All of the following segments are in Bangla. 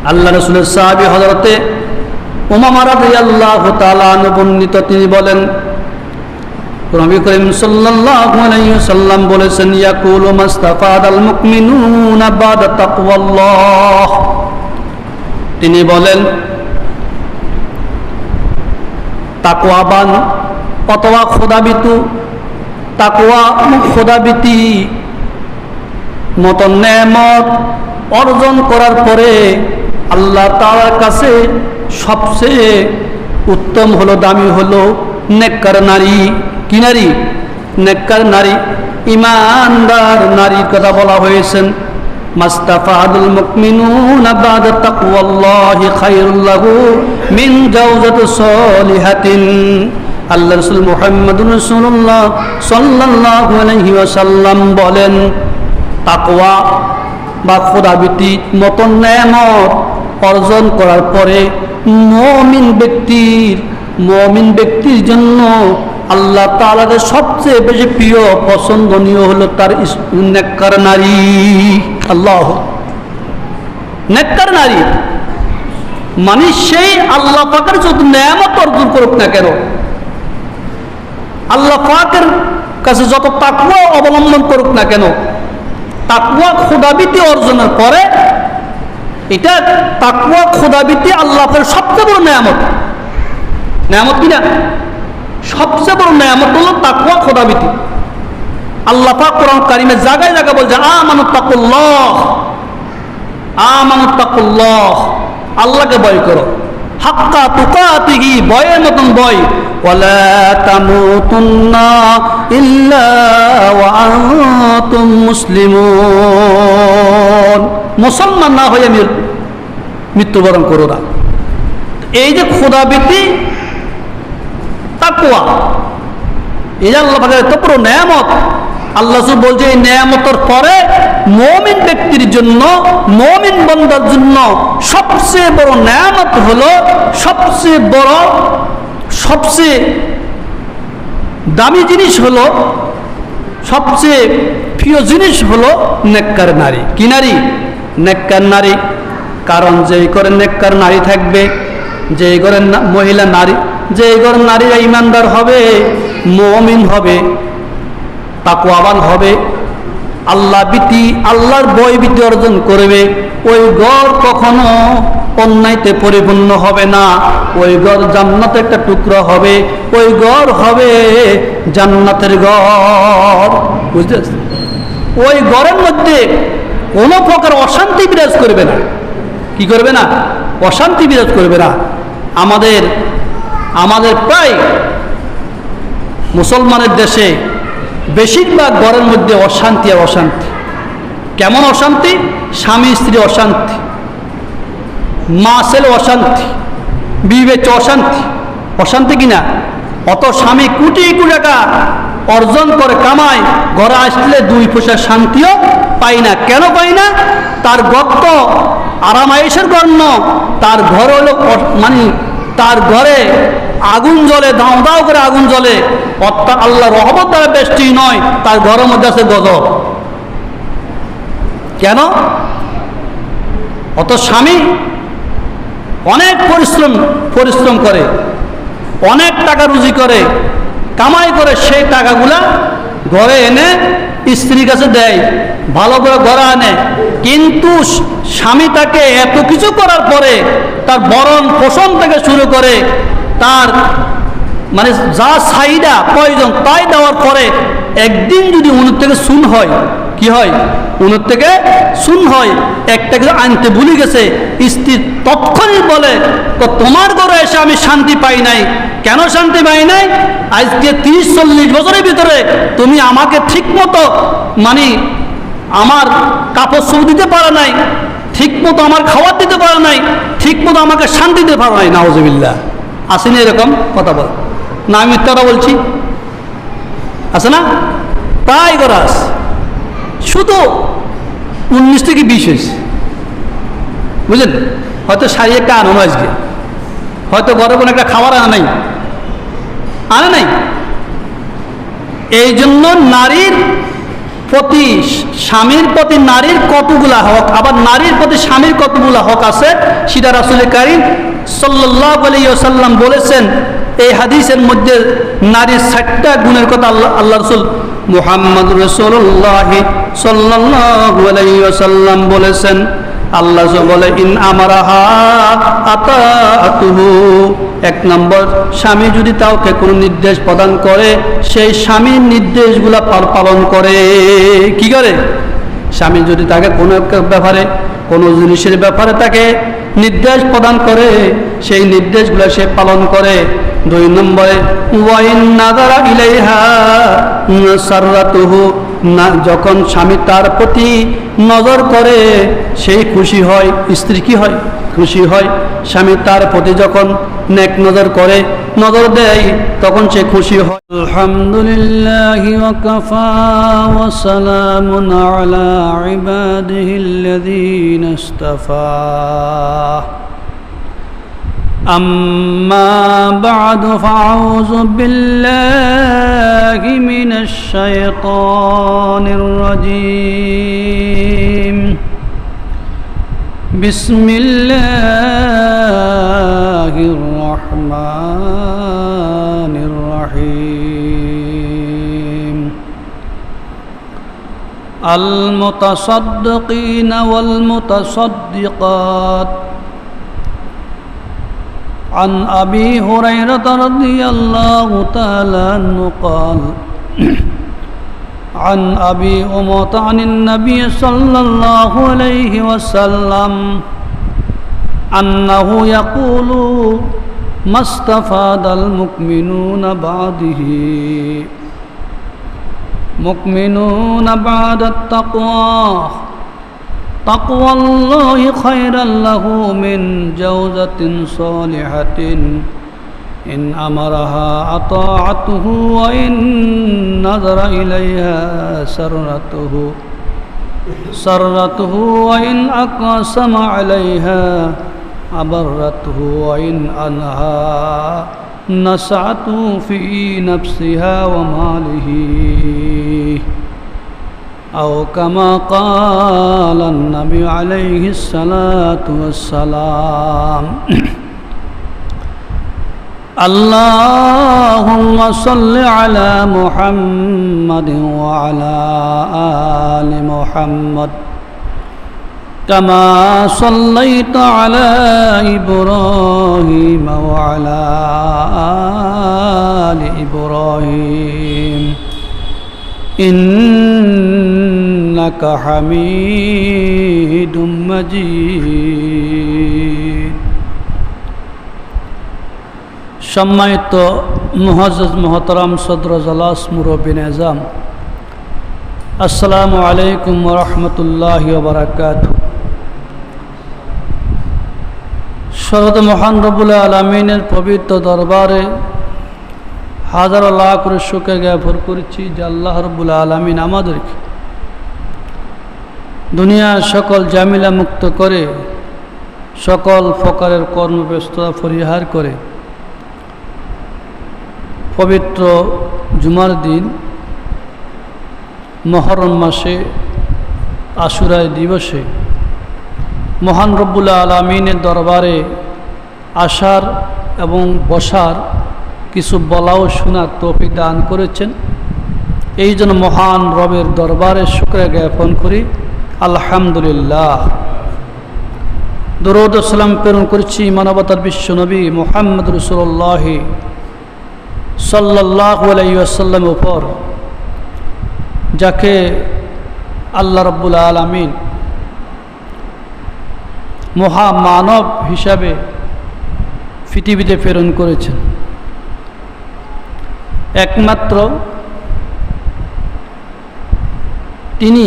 আল্লাহ রাসূলের সাহাবী হযরতে উমামা রাদিয়াল্লাহু তাআলা আনহু বর্ণিত, তিনি বলেন নবী করিম সাল্লাল্লাহু আলাইহি ওয়াসাল্লাম বলেছেন, ইয়াকুলু মাস্তাফাদাল মুমিনুনা বাদা তাকওয়াল্লাহ। তিনি বলেন তাকওয়াবান অথবা খোদাবিতু, তাকওয়া খোদাবিতি মত নেয়ামত অর্জন করার পরে আল্লাহ তাআলার কাছে সবচেয়ে উত্তম হলো, দামি হলো নেককার নারী। কি নারী? নেককার নারী, ঈমানদার নারীর কথা বলা হয়েছেন। মাস্তাফাদুল মুমিনুনা বাদা তাকওয়াল্লাহি খায়রুল লাহু মিন জাওজাতি সলিহাতিন। আল্লাহ রাসূল মুহাম্মদুর রাসূলুল্লাহ সাল্লাল্লাহু আলাইহি ওয়াসাল্লাম বলেন, তাকওয়া বা খোদাভীতি মত নেয়ামত অর্জন করার পরে মুমিন ব্যক্তির জন্য আল্লাহ তাআলার সবচেয়ে বেশি প্রিয় পছন্দনীয় হলো তার নেককার নারী। আল্লাহ, নেককার নারী মানে সেই আল্লাহ পাকের যত নেয়ামত অর্জন করুক না কেন, আল্লাহ পাকের কাছে যত তাকওয়া অবলম্বন করুক না কেন, তাকওয়া খোদাভীতি অর্জনের পরে এটা তাকওয়া খোদাভীতি আল্লাহ পাকের সবচেয়ে বড় নেয়ামত। নেয়ামত কিনা? সবচেয়ে বড় নেয়ামত হলো তাকওয়া খোদাভীতি। আল্লাহ পাক কোরআন কারীমে জায়গায় জায়গায় বলছে, আমানুত্তাকুল্লাহ, আমানুত্তাকুল্লাহ, আল্লাহকে ভয় করো, হাক্কা তুকাতিহি, ভয়ের মতন ভয়, ওয়ালা তামুতুন্না ইল্লা ওয়া আনতুম মুসলিমুন, মুসলমান না হয়ে মৃত্যুবরণ করো না। এই যে খোদাভীতি তাকওয়া, এই যে আল্লাহ পাকের এত বড় নেয়ামত, আল্লাহ রাসূল বলছে এই নেয়ামতের পরে মুমিন ব্যক্তির জন্য, মুমিন বান্দার জন্য সবচেয়ে বড় নেয়ামত হলো, সবচেয়ে বড় সবচেয়ে দামি জিনিস হলো, সবচেয়ে প্রিয় জিনিস হলো নেককার নারী। কি নারী? নেককার নারী। কারণ যেই করে নেককার নারী থাকবে, যেই করে মহিলা নারী, যেই করে নারীরা ঈমানদার হবে, মুমিন হবে, তাকওয়াবান হবে, আল্লাহ ভীতি, আল্লাহর ভয় ভীতি অর্জন করবে, ওই ঘর কখনো অন্যায়তে পরিপূর্ণ হবে না। ওই ঘর জান্নাতের একটা টুকরা হবে, ওই ঘর হবে জান্নাতের ঘর। বুঝতে? ওই ঘরের মধ্যে কোনো প্রকার অশান্তি বিরাজ করবে না। কি করবে না? অশান্তি বিরাজ করবে না। আমাদের প্রায় মুসলমানের দেশে বেশিরভাগ ঘরের মধ্যে অশান্তি আর অশান্তি। কেমন অশান্তি? স্বামী স্ত্রী অশান্তি, মা ছেলে অশান্তি, বিবেচ অশান্তি। অশান্তি কিনা? অত স্বামী কোটি কোটি টাকা অর্জন করে কামায়, ঘরে আসলে দুই পয়সা শান্তিও পাই না। কেন পাই না? তার ঘর তো আরামায়েশের ঘর ন, তার ঘর হলো মানে তার ঘরে আগুন জ্বলে, দাও দাও করে আগুন জ্বলে, অর্থাৎ আল্লাহ রহমত দ্বারা বেষ্টি নয়, তার ঘরের মধ্যে আছে গজব। কেন? অত স্বামী অনেক পরিশ্রম করে, অনেক টাকা রুজি করে, কামাই করে, সেই টাকাগুলা ঘরে এনে স্ত্রীর কাছে দেয়, ভালো করে ঘরে আনে। কিন্তু স্বামী তাকে এত কিছু করার পরে তার ভরণ পোষণ থেকে শুরু করে তার মানে যা চাহিদা প্রয়োজন তাই দেওয়ার পরে একদিন যদি উনুর থেকে সুন হয়, কি হয়? উনুর থেকে সুন হয়, একটা কিছু আনতে ভুলে গেছে, স্ত্রী তৎক্ষণিক বলে, তো তোমার ঘরে এসে আমি শান্তি পাই নাই। কেন শান্তি পাই নাই? আজকে 30-40 বছরের ভিতরে তুমি আমাকে ঠিক মতো মানে আমার কাপড় চোপড় দিতে পারো নাই, ঠিক মতো আমার খাবার দিতে পারো নাই, ঠিক মতো আমাকে শান্তি দিতে পারো নাই। নাউজুবিল্লাহ। আসেনি এরকম কথা বল না? আমি মিথ্যাটা বলছি? আছে না? তাই করাস শুধু 19 থেকে 20 হয়েছে, বুঝলেন? হয়তো শাড়ি একটা আনো আজকে, হয়তো ঘরে কোনো একটা খাবার আনে নাই। এই জন্য নারীর প্রতি স্বামীর প্রতি নারীর কতগুলা হক, আবার নারীর প্রতি স্বামীর কতগুলা হক আছে, সেটা রাসূল কারীম সাল্লাল্লাহু আলাইহি ওয়াসাল্লাম বলেছেন। এই হাদিসের মধ্যে নারীর 60টা গুণের কথা আল্লাহ রাসূল মুহাম্মদ রাসূলুল্লাহ সাল্লাল্লাহু আলাইহি ওয়াসাল্লাম বলেছেন। আল্লাহ বলে ইন আমারাহা আতাতুহু, 1 নম্বর, স্বামী যদি তাকে কোনো নির্দেশ প্রদান করে সেই স্বামীর নির্দেশগুলো পালন করে। কি করে? স্বামী যদি তাকে কোনো ব্যাপারে, কোনো জিনিসের ব্যাপারে তাকে নির্দেশ প্রদান করে সেই নির্দেশগুলো সে পালন করে। 2 নম্বরে ওয়াইন নাযারা ইলাইহা সাররাতুহু, না যখন স্বামী তার প্রতি নজর করে সেই খুশি হয়, স্ত্রী কি হয়? খুশি হয়। স্বামী তার প্রতি যখন নেক নজর করে, নজর দেয়, তখন সে খুশি হয়। আলহামদুলিল্লাহি ওয়া কাফা ওয়া সালামুন আলা ইবাদিহিল্লাযীনা ইসতাফা। أما بعد فأعوذ بالله من الشيطان الرجيم. بسم الله الرحمن الرحيم. المتصدقين والمتصدقات. عن أبي هريرة رضي الله تعالى عنه قال عن أبي أمامة عن النبي صلى الله عليه وسلم أنه يقول ما استفاد المؤمنون بعد التقوى تقوى الله خيرا له من جوزة صالحة إن أمرها أطاعته وإن نظر إليها سرته وإن أقسم عليها أبرته وإن أنهى نسعته في نفسها وماله أو كما قال النبي عليه الصلاة والسلام. اللهم صل على محمد وعلى آل محمد كما صليت على إبراهيم وعلى آل إبراهيم إنك حميد مجيد. সম্মানিত মুআজ্জাজ মুহতারাম সদর জলাস মুরব্বিন আযম, আসসালামু আলাইকুম ওয়া রাহমাতুল্লাহি ওয়া বারাকাতুহু। শরদ মহান রব্বুল আলামিনের পবিত্র দরবারে হাজার লাখ করে শুকর জ্ঞাপন করছি যে আল্লাহ রব্বুল আলামিন আমাদেরকে দুনিয়ার সকল জামিলা মুক্ত করে, সকল প্রকারের কর্মব্যস্ততা পরিহার করে পবিত্র জুমার দিন মুহররম মাসে আশুরা দিবসে মহান রব্বুল আলামিনের দরবারে আসার এবং বসার, কিছু বলা ও শোনার তৌফিক দান করেছেন। এই জন্য মহান রবের দরবারে শুকরিয়া জ্ঞাপন করি, আলহামদুলিল্লাহ। দরুদ ও সালাম প্রেরণ করছি মানবতার বিশ্ব নবী মুহাম্মদ রাসূলুল্লাহ সাল্লাল্লাহু আলাইহি ওয়াসাল্লামের উপর, যাকে আল্লাহ রাব্বুল আলামিন মহামানব হিসাবে পৃথিবীতে প্রেরণ করেছেন। একমাত্র তিনি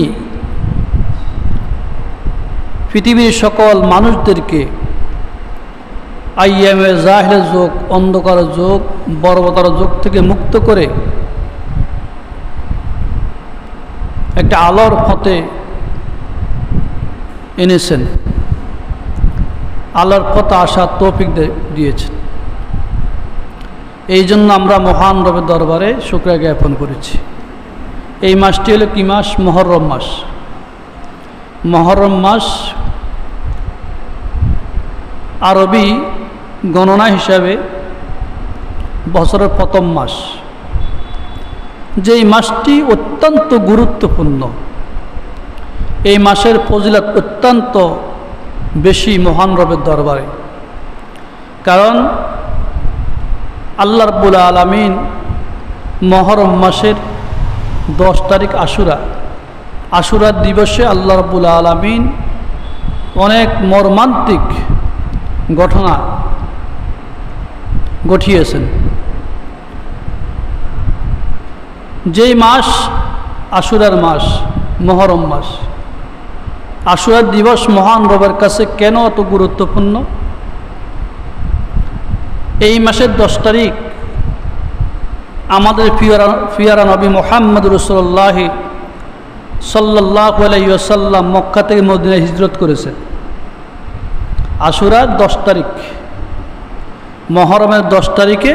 পৃথিবীর সকল মানুষদেরকে আইয়ামে জাহিলের যুগ, অন্ধকার যুগ, বর্বরতার যুগ থেকে মুক্ত করে একটা আলোর পথে এনেছেন, আলোর পথে আসার তৌফিক দিয়েছেন। এই জন্য আমরা মহান রবের দরবারে শুকরিয়া জ্ঞাপন করেছি। এই মাসটি হলো কি মাস? মুহররম মাস। মুহররম মাস আরবি গণনা হিসাবে বছরের প্রথম মাস, যেই মাসটি অত্যন্ত গুরুত্বপূর্ণ। এই মাসের ফজিলত অত্যন্ত বেশি মহান রবের দরবারে, কারণ আল্লাহ রাব্বুল আলামিন মুহররম মাসের 10 তারিখ আশুরার দিবসে আল্লাহ রাব্বুল আলামিন অনেক মর্মান্তিক ঘটনা ঘটিয়েছেন। যেই মাস আশুরার মাস, মুহররম মাস, আশুরার দিবস মহান রবের কাছে কেন এত গুরুত্বপূর্ণ? এই মাসের 10 তারিখ আমাদের পিয়ারা নবী মুহাম্মদ রাসূলুল্লাহ সাল্লাল্লাহু আলাইহি ওয়াসাল্লাম মক্কা থেকে মদিনায় হিজরত করেছেন। আশুরার 10 তারিখ, মুহররমের 10 তারিখে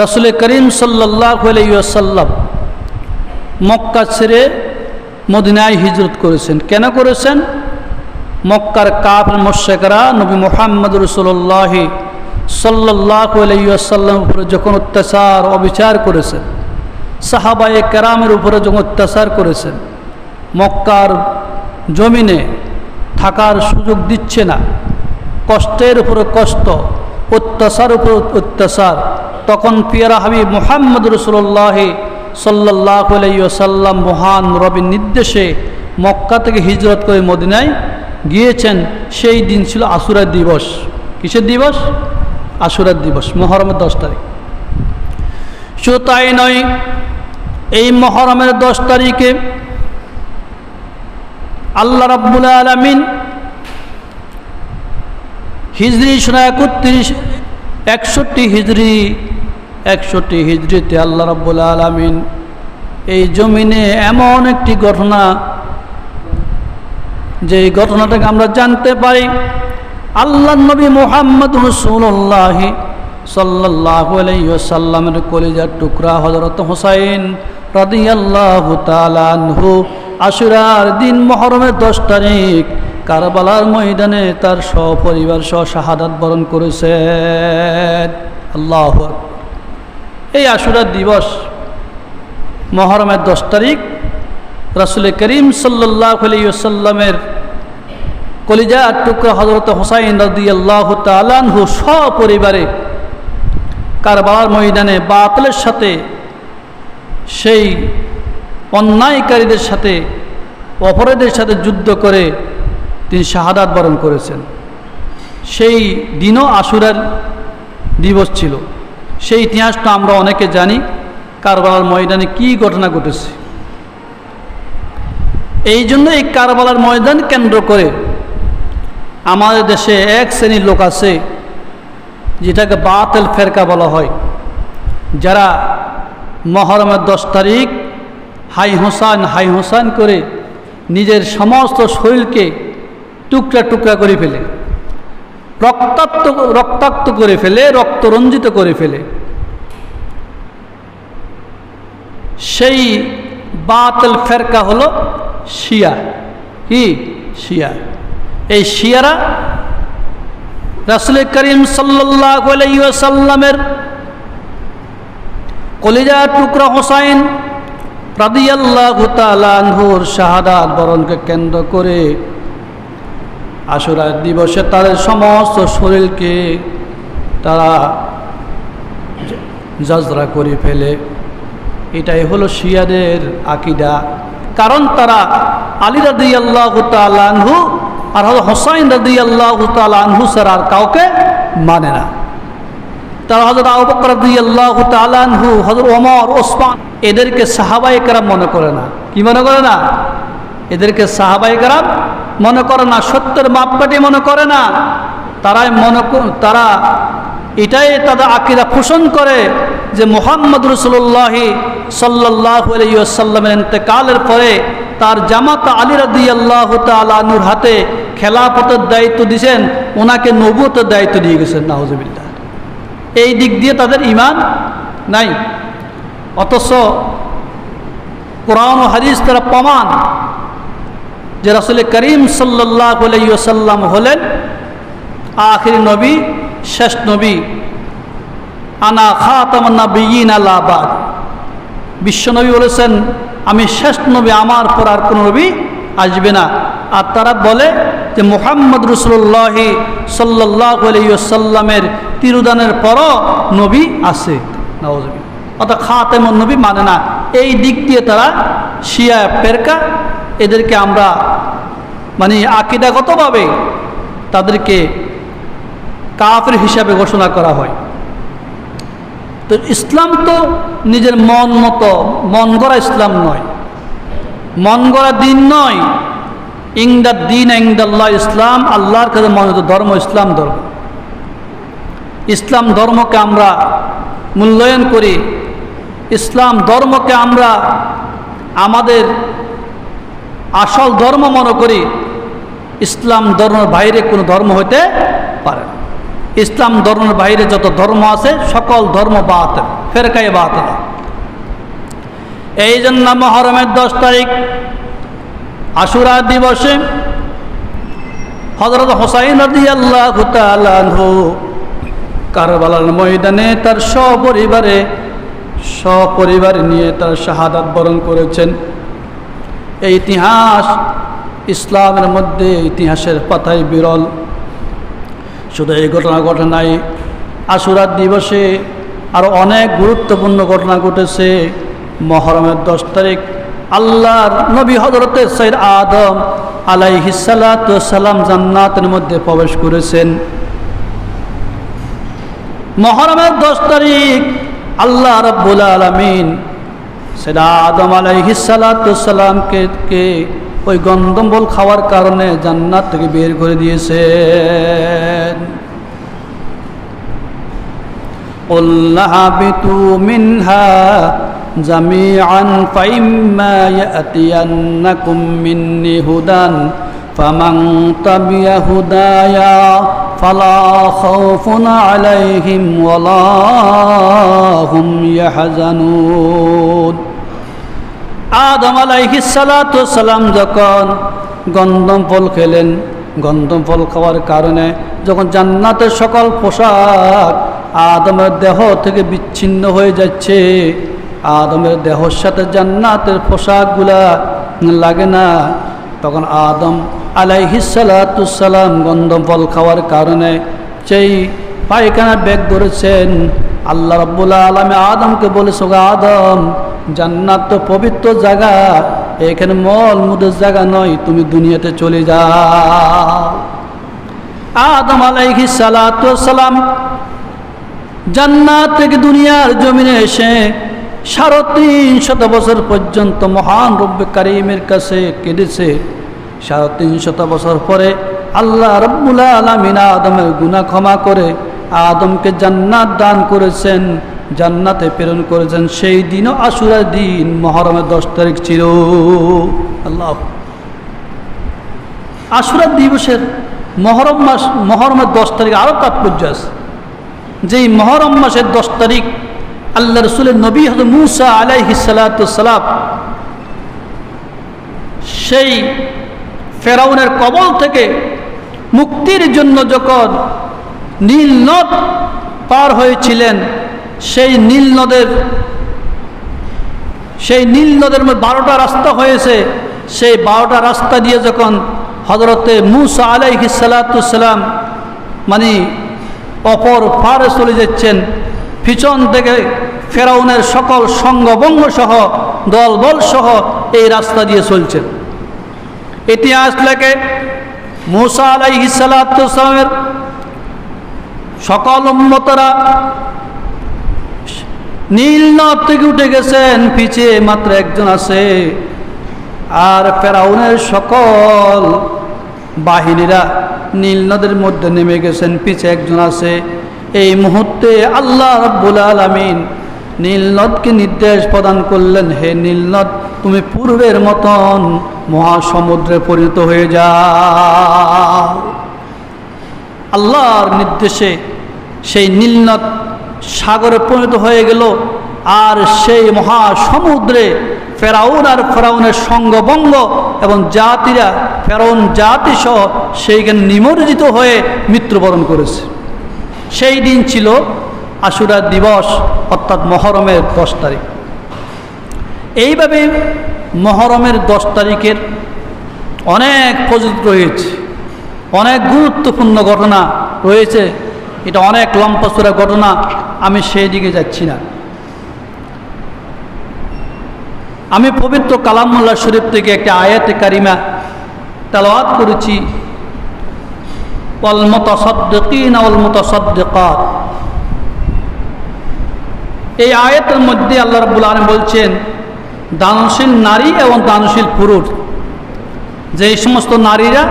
রাসূল করিম সাল্লাল্লাহু আলাইহি ওয়াসাল্লাম মক্কা ছেড়ে মদিনায় হিজরত করেছেন। কেন করেছেন? মক্কার কাফির মুশরিকরা নবী মুহাম্মদ রাসূলুল্লাহ সাল্লাল্লাহু আলাইহি ওয়াসাল্লামের উপরে যখন অত্যাচার অবিচার করেছেন, সাহাবায়ে কেরামের উপরে যখন অত্যাচার করেছেন, মক্কার জমিনে থাকার সুযোগ দিচ্ছে না, কষ্টের উপরে কষ্ট, অত্যাচার উপর অত্যাচার, তখন পিয়ারা হাবিব মুহাম্মদ রাসূলুল্লাহ সাল্লাল্লাহু আলাইহি ওয়াসাল্লাম মহান রবের নির্দেশে মক্কা থেকে হিজরত করে মদিনায় গিয়েছেন। সেই দিন ছিল আশুরার দিবস। কিসের দিবস? আশুরার দিবস, মুহররমের 10 তারিখ। শুধু তাই নয়, এই মুহররমের 10 তারিখে আল্লাহ রাব্বুল আলামিন হিজরি 61 হিজরিতে আল্লাহ রাব্বুল আলামিন এই জমিনে এমন একটি ঘটনা, যে ঘটনাটাকে আমরা জানতে পারি আল্লাহর নবী মুহাম্মদ রাসূলুল্লাহ সাল্লাল্লাহু আলাইহি ওয়াসাল্লামের কলিজার টুকরা হযরত হুসাইন রাদিয়াল্লাহু তাআলা আনহু আশুরার দিন মুহররমের 10 তারিখ কারবালার ময়দানে তার সপরিবার সহ শাহাদাত বরণ করেছেন। আল্লাহু আকবার। এই আশুরার দিবস মুহররমের 10 তারিখ রাসূল করিম সাল্লাল্লাহু আলাইহি ওয়াসাল্লামের কলিজার টুকরা হযরত হুসাইন রাদিয়াল্লাহু তাআলা আনহু সপরিবারে কারবালার ময়দানে বাতিলের সাথে, সেই অন্যায়কারীদের সাথে, অপরাধীদের সাথে যুদ্ধ করে তিনি শাহাদাত বরণ করেছেন। সেই দিনও আশুরার দিবস ছিল। সেই ইতিহাসটা আমরা অনেকে জানি, কারবালার ময়দানে কি ঘটনা ঘটেছে। এই জন্য এই কারবালার ময়দান কেন্দ্র করে আমাদের দেশে এক শ্রেণীর লোক আছে, যেটাকে বাতিল ফেরকা বলা হয়, যারা মুহররমের 10 তারিখ হাই হোসান করে নিজের সমস্ত শরীরকে টুকরা টুকরা করে ফেলে, রক্তাক্ত করে ফেলে, রক্তরঞ্জিত করে ফেলে। সেই বাতিল ফেরকা হলো শিয়া। কি? শিয়া। এই শিয়ারা রাসূল করিম সাল্লাল্লাহু আলাইহি ওয়াসাল্লামের কলিজার টুকরা হুসাইন রাদিয়াল্লাহু তাআলা আনহুর শাহাদাত বরণকে কেন্দ্র করে আশুরার দিবসে তাদের সমস্ত শরীরকে তারা জাজরা করে ফেলে। এটাই হলো শিয়াদের আকীদা। কারণ তারা আলী রাদিয়াল্লাহু তাআলা আনহু আর হুসাইন রাদিয়াল্লাহু তাআলা আনহু ছাড়া আর কাউকে মানে না। তারা হযরত আবু বকর রাদিয়াল্লাহু তাআলা আনহু, হযরত ওমর, ওসমান এদেরকে সাহাবায়ে কেরাম মনে করে না। কি মনে করে না? এদেরকে সাহাবায়ে কেরাম মনে করে না, সত্যের মাপকাঠি মনে করে না। তারা এটাই তাদের আকীদা পোষণ করে যে মুহাম্মদ রাসূলুল্লাহ সাল্লাল্লাহু আলাইহি ওয়াসাল্লামের ইন্তেকালের পরে তার জামাতা আলী রাদিয়াল্লাহু তাআলা আনহুর হাতে খেলাফতের দায়িত্ব দিয়েছেন, ওনাকে নবুয়তের দায়িত্ব দিয়ে গেছেন। নাউজুবিল্লাহ। এই দিক দিয়ে তাদের ঈমান নাই। অথচ কোরআন ও হাদিস তারা প্রমাণ যে রাসূল করিম সাল্লাল্লাহু আলাইহি ওয়াসাল্লাম হলেন আখির নবী, শেষ নবী। আনা খাতামুন নাবিয়্যিন লা বা'দ, বিশ্বনবী বলেছেন আমি শেষ নবী, আমার পর আর কোনো নবী আসবে না। আর তারা বলে যে মুহাম্মদ রাসূলুল্লাহ সাল্লাল্লাহু আলাইহি ওয়াসাল্লামের তিরুদানের পরও নবী আছে। নাউযুবিল্লাহ। অর্থাৎ খাতামুন নবী মানে না। এই দিক দিয়ে তারা শিয়া ফেরকা, এদেরকে আমরা মানে আকীদাগতভাবে তাদেরকে কাফির হিসাবে ঘোষণা করা হয়। তো ইসলাম তো নিজের মন মতো মন গড়া ইসলাম নয়, মন গড়া দিন নয়। ইংদাদ দিন ইংদাল্লাহ, ইসলাম আল্লাহর কাছে মনোনীত ধর্ম ইসলাম ধর্ম। ইসলাম ধর্মকে আমরা মূল্যায়ন করি, ইসলাম ধর্মকে আমরা আমাদের আসল ধর্ম মনে করি। ইসলাম ধর্মের বাইরে কোনো ধর্ম হইতে পারে না। ইসলাম ধর্মের বাইরে যত ধর্ম আছে সকল ধর্ম বাতিল, ফেরকায়ে বাতিল। এই জন্য মুহররমের 10 তারিখ আশুরা দিবসে হযরত হুসাইন রাদিয়াল্লাহু তাআলা আনহু কারবালার ময়দানে তার সপরিবারে নিয়ে তার শাহাদাত বরণ করেছেন। এই ইতিহাস ইসলামের মধ্যে ইতিহাসের পাতায় বিরল। শুধু এই ঘটনা ঘটে নাই, আশুরা দিবসে আরও অনেক গুরুত্বপূর্ণ ঘটনা ঘটেছে। মুহররমের 10 তারিখ আল্লাহর নবী হযরতে সাইয়্যিদ আদম আলাইহিস সালাতু ওয়াস সালাম জান্নাতের মধ্যে প্রবেশ করেছেন। মুহররমের 10 তারিখ আল্লাহ রাব্বুল আলামিন সাইয়্যিদ আদম আলাইহিস সালাতু ওয়াস সালামকে ওই গন্ধম ফল খাওয়ার কারণে জান্নাত থেকে বের করে দিয়েছেন। কুল্লা হাবিতু মিনহা জামিআন ফাইম্মা ইয়াতিয়ান্নাকুম মিন্নি হুদান ফামান তাবিয়া হুদায়া ফালা খাউফুন আলাইহিম ওয়ালা হুম ইয়াহজানুন। আদম আলাইহিস সালাতু ওয়াস সালাম যখন গন্ধম ফল খেলেন, গন্ধম ফল খাওয়ার কারণে যখন জান্নাতের সকল পোশাক আদমের দেহ থেকে বিচ্ছিন্ন হয়ে যাচ্ছে, আদমের দেহর সাথে জান্নাতের পোশাকগুলা লাগে না, তখন আদম আলাইহিস সালাতু ওয়াস সালাম গন্ধম ফল খাওয়ার কারণে সেই পায়খানা ব্যাগ ধরেছেন। আল্লাহ রাব্বুল আলামিন আদমকে বলেছে, আদম জান্নাত তো পবিত্র জায়গা, এখানে মল মুদের জায়গা নয়, তুমি দুনিয়াতে চলে যাও। আদম আলাইহিস সালাতু ওয়াস সালাম জান্নাত থেকে দুনিয়ার জমিনে এসে 350 বছর পর্যন্ত মহান রব্বে কারীমের কাছে কেঁদেছে। 350 বছর পরে আল্লাহ রাব্বুল আলামিন আদমের গুনাহ ক্ষমা করে আদমকে জান্নাত দান করেছেন, জান্নাতে প্রেরণ করেছেন। সেই দিনও আশুরার দিন মুহররমের 10 তারিখ ছিল। আল্লাহ, আশুরার দিবসের মুহররমের 10 তারিখ আরও তাৎপর্য আছে। যেই মুহররম মাসের 10 তারিখ আল্লাহ রাসূলের নবী হযরত মূসা আলাইহিস সালাতু ওয়াস সালাম সেই ফেরাউনের কবল থেকে মুক্তির জন্য যখন নীল নদ পার হয়েছিলেন, সেই নীল নদের মধ্যে 12টা রাস্তা হয়েছে। সেই 12টা রাস্তা দিয়ে যখন হযরতে মূসা আলাইহিস সালাতু ওয়াস সালাম মানে অপর পারে চলে যাচ্ছেন, পিছন থেকে ফেরাউনের সকল সঙ্গবঙ্গ সহ দলবল সহ এই রাস্তা দিয়ে চলছেন। ইতিহাস লেখে মূসা আলাইহিস সালাতু ওয়াস সালামের সকল উম্মতরা নীল নদ থেকে উঠে গেছেন, পিছিয়ে মাত্র একজন আছে। আর ফেরাউনের সকল বাহিনীরা নীল নদের মধ্যে নেমে গেছেন, পিছিয়ে একজন আছে। এই মুহূর্তে আল্লাহ রাব্বুল আলামিন নীল নদকে নির্দেশ প্রদান করলেন, হে নীল নদ, তুমি পূর্বের মতন মহাসমুদ্রে পরিণত হয়ে যাও। আল্লাহর নির্দেশে সেই নীল নদ সাগরে পরিণত হয়ে গেল। আর সেই মহাসমুদ্রে ফেরাউন আর ফেরাউনের সঙ্গভঙ্গ এবং জাতিরা ফেরাউন জাতিসহ সেইখানে নিমজ্জিত হয়ে মৃত্যুবরণ করেছে। সেই দিন ছিল আশুরা দিবস, অর্থাৎ মহরমের 10 তারিখ। এইভাবে মহরমের 10 তারিখের অনেক ফজিলত রয়েছে, অনেক গুরুত্বপূর্ণ ঘটনা রয়েছে। এটা অনেক লম্বা-চড়া ঘটনা, আমি সেই দিকে যাচ্ছি না। আমি পবিত্র কালামুল্লাহ শরীফ থেকে একটা আয়াতে কারিমা তেলাওয়াত করেছি, ওয়াল মুতাসাদ্দিকিনা ওয়াল মুতাসাদ্দিকাত। এই আয়াতের মধ্যে আল্লাহ রাব্বুল আলামিন বলছেন, দানশীল নারী এবং দানশীল পুরুষ, যেই সমস্ত নারীরা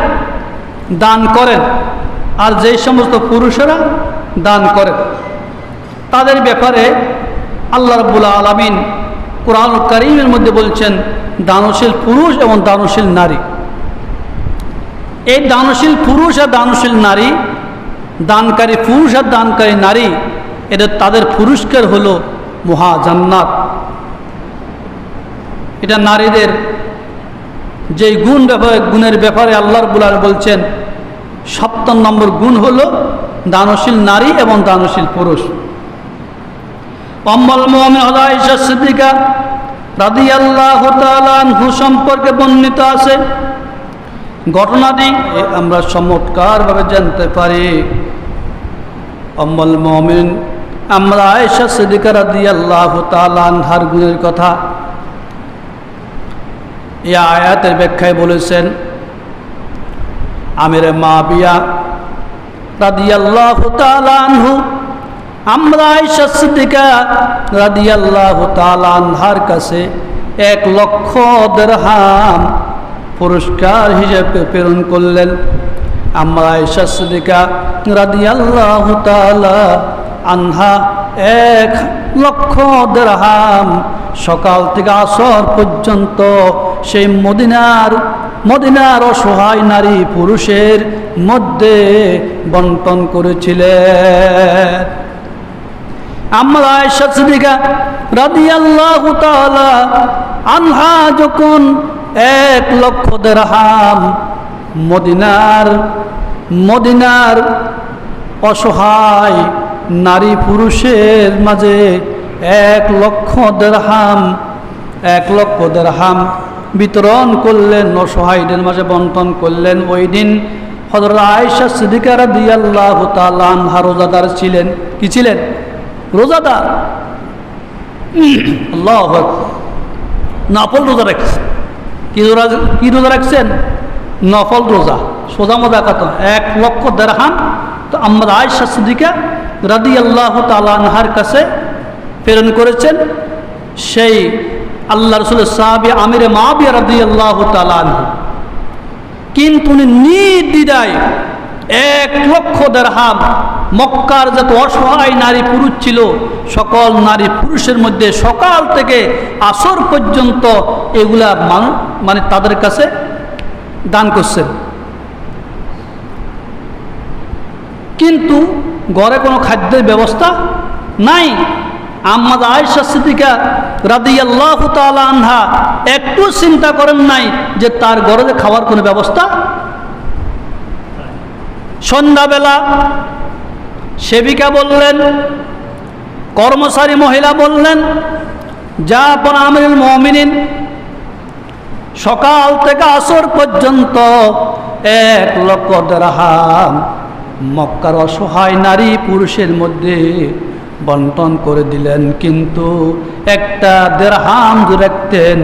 দান করেন আর যেই সমস্ত পুরুষেরা দান করেন, তাদের ব্যাপারে আল্লাহ রাব্বুল আলামিন কুরআনুল কারীমের মধ্যে বলছেন দানশীল পুরুষ এবং দানশীল নারী। এই দানশীল পুরুষ আর দানশীল নারী, দানকারী পুরুষ আর দানকারী নারী, এটা তাদের পুরস্কার হলো মহা জান্নাত। এটা নারীদের যেই গুণের ব্যাপারে আল্লাহ রাব্বুল আলামিন বলছেন 7 নম্বর গুণ হলো দানশীল নারী এবং দানশীল পুরুষ। উম্মুল মুমিনিন আয়েশা সিদ্দিকা রাদিয়াল্লাহু তাআলা আনহা সম্পর্কে বর্ণিত আছে, ঘটনাটি আমরা চমৎকারভাবে জানতে পারি। উম্মুল মুমিনিন আমরা আয়েশা সিদ্দিকা রাদিয়াল্লাহু তাআলা আনহার গুণের কথা এই আয়াতের ব্যাখ্যায় বলেছেন, আমিরে মাবিয়া রাদিয়াল্লাহু তাআলা আনহু আমরা আয়েশা সিদ্দিকা রাদিয়াল্লাহু তাআলা আনহার কাছে 1,00,000 দিরহাম পুরস্কার হিসেবে প্রেরণ করলেন। আমরা আয়েশা সিদ্দিকা রাদিয়াল্লাহু তাআলা আনহা 1,00,000 দিরহাম সকাল থেকে আসর পর্যন্ত সেই মদিনার অসহায় নারী পুরুষের মধ্যে বন্টন করেছিলেন। আমরা আয়েশা সিদ্দিকা রাদিয়াল্লাহু তাআলা আনহা যখন 1,00,000 দিরহাম মদিনার অসহায় নারী পুরুষের মাঝে 1,00,000 দিরহাম বিতরণ করলেন, অসহায়দের মাঝে বন্টন করলেন। ওই দিন হযরত আয়েশা সিদ্দিকা রাদিয়াল্লাহু তাআলা আনহা রোজাদার ছিলেন। কি ছিলেন? রোজাদার। আল্লাহু আকবার। নফল রোজা রাখছেন। কি রোজা রাখছেন? নফল রোজা। সোজা মোজা কত? 1,00,000 দিরহাম তো আমরা আয়েশা সিদ্দিকা রাদিয়াল্লাহু তাআলা আনহার কাছে প্রেরণ করেছেন। সেই আল্লাহ রাসূলের সাহাবী আমিরে মাবিয়া রাদিয়াল্লাহু তাআলা আনহু, কিন্তু উনি নির্দ্বিধায় 1,00,000 দিরহাম মক্কার যত অসহায় নারী পুরুষ ছিল সকল নারী পুরুষের মধ্যে সকাল থেকে আসর পর্যন্ত এগুলা মানে তাদের কাছে দান করছেন। কিন্তু ঘরে কোনো খাদ্যের ব্যবস্থা নাই। আম্মা আয়েশা সিদ্দিকা রাদিয়াল্লাহু তাআলা আনহা একটু চিন্তা করেন নাই যে তার ঘরে খাওয়ার কোনো ব্যবস্থা। সন্ধ্যাবেলা সেবিকা বললেন, কর্মচারী মহিলা বললেন, যা আপন আমিরুল মুমিনিন সকাল থেকে আসর পর্যন্ত 1,00,000 দিরহাম মক্কার অসহায় নারী পুরুষের মধ্যে বন্টন করে দিলেন, কিন্তু একটা দিরহাম রাখতেন,